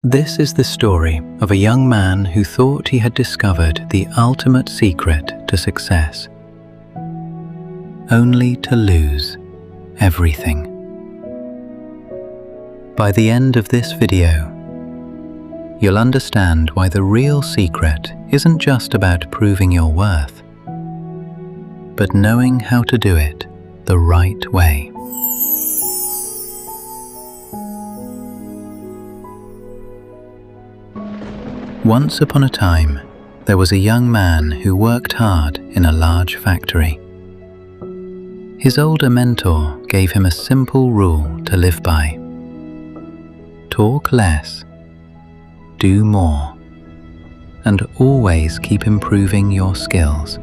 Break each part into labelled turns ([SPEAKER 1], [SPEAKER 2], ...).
[SPEAKER 1] This is the story of a young man who thought he had discovered the ultimate secret to success, only to lose everything. By the end of this video, you'll understand why the real secret isn't just about proving your worth, but knowing how to do it the right way. Once upon a time, there was a young man who worked hard in a large factory. His older mentor gave him a simple rule to live by: talk less, do more, and always keep improving your skills.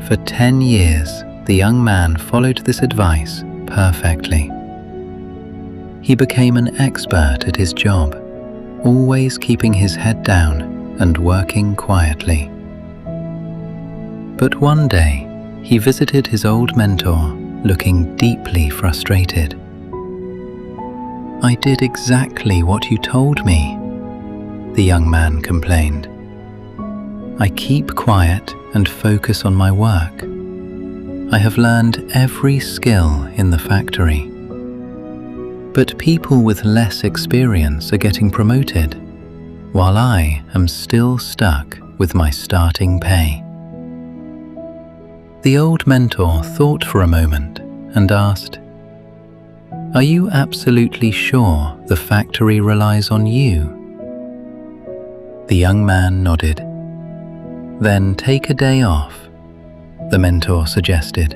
[SPEAKER 1] For 10 years, the young man followed this advice perfectly. He became an expert at his job, always keeping his head down and working quietly. But one day, he visited his old mentor looking deeply frustrated. "I did exactly what you told me," the young man complained. "I keep quiet and focus on my work. I have learned every skill in the factory. But people with less experience are getting promoted, while I am still stuck with my starting pay." The old mentor thought for a moment and asked, "Are you absolutely sure the factory relies on you?" The young man nodded. "Then take a day off," the mentor suggested.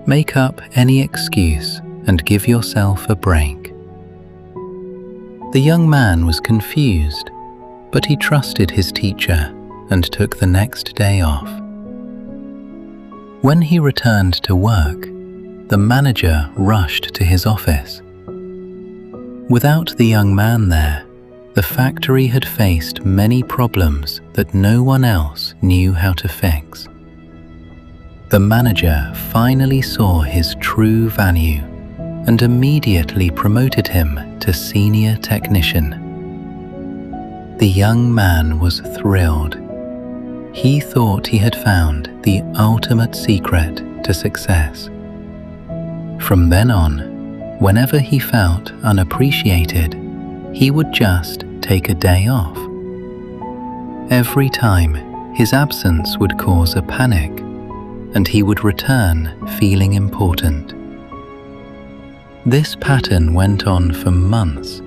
[SPEAKER 1] "Make up any excuse and give yourself a break." The young man was confused, but he trusted his teacher and took the next day off. When he returned to work, the manager rushed to his office. Without the young man there, the factory had faced many problems that no one else knew how to fix. The manager finally saw his true value and immediately promoted him to senior technician. The young man was thrilled. He thought he had found the ultimate secret to success. From then on, whenever he felt unappreciated, he would just take a day off. Every time, his absence would cause a panic, and he would return feeling important. This pattern went on for months,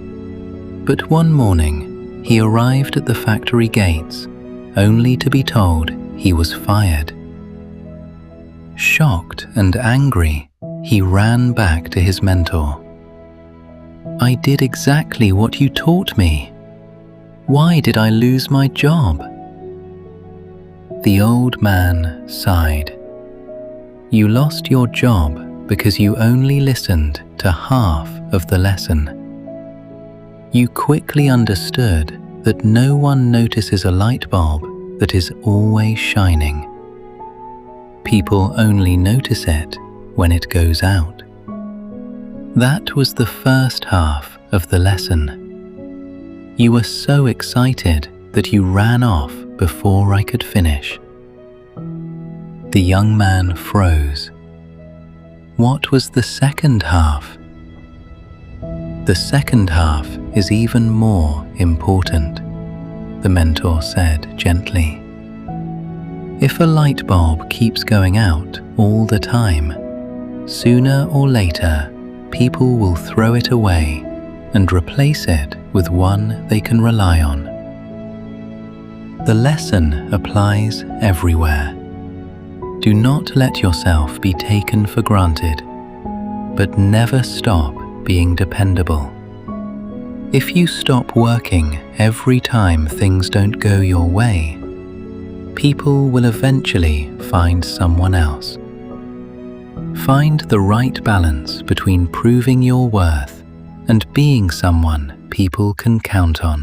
[SPEAKER 1] but one morning he arrived at the factory gates only to be told he was fired. Shocked and angry, he ran back to his mentor. "I did exactly what you taught me. Why did I lose my job?" The old man sighed. "You lost your job because you only listened to half of the lesson. You quickly understood that no one notices a light bulb that is always shining. People only notice it when it goes out." That was the first half of the lesson. You were so excited that you ran off before I could finish. The young man froze. What was the second half? "The second half is even more important," the mentor said gently. "If a light bulb keeps going out all the time, sooner or later, people will throw it away and replace it with one they can rely on." The lesson applies everywhere. Do not let yourself be taken for granted, but never stop being dependable. If you stop working every time things don't go your way, people will eventually find someone else. Find the right balance between proving your worth and being someone people can count on.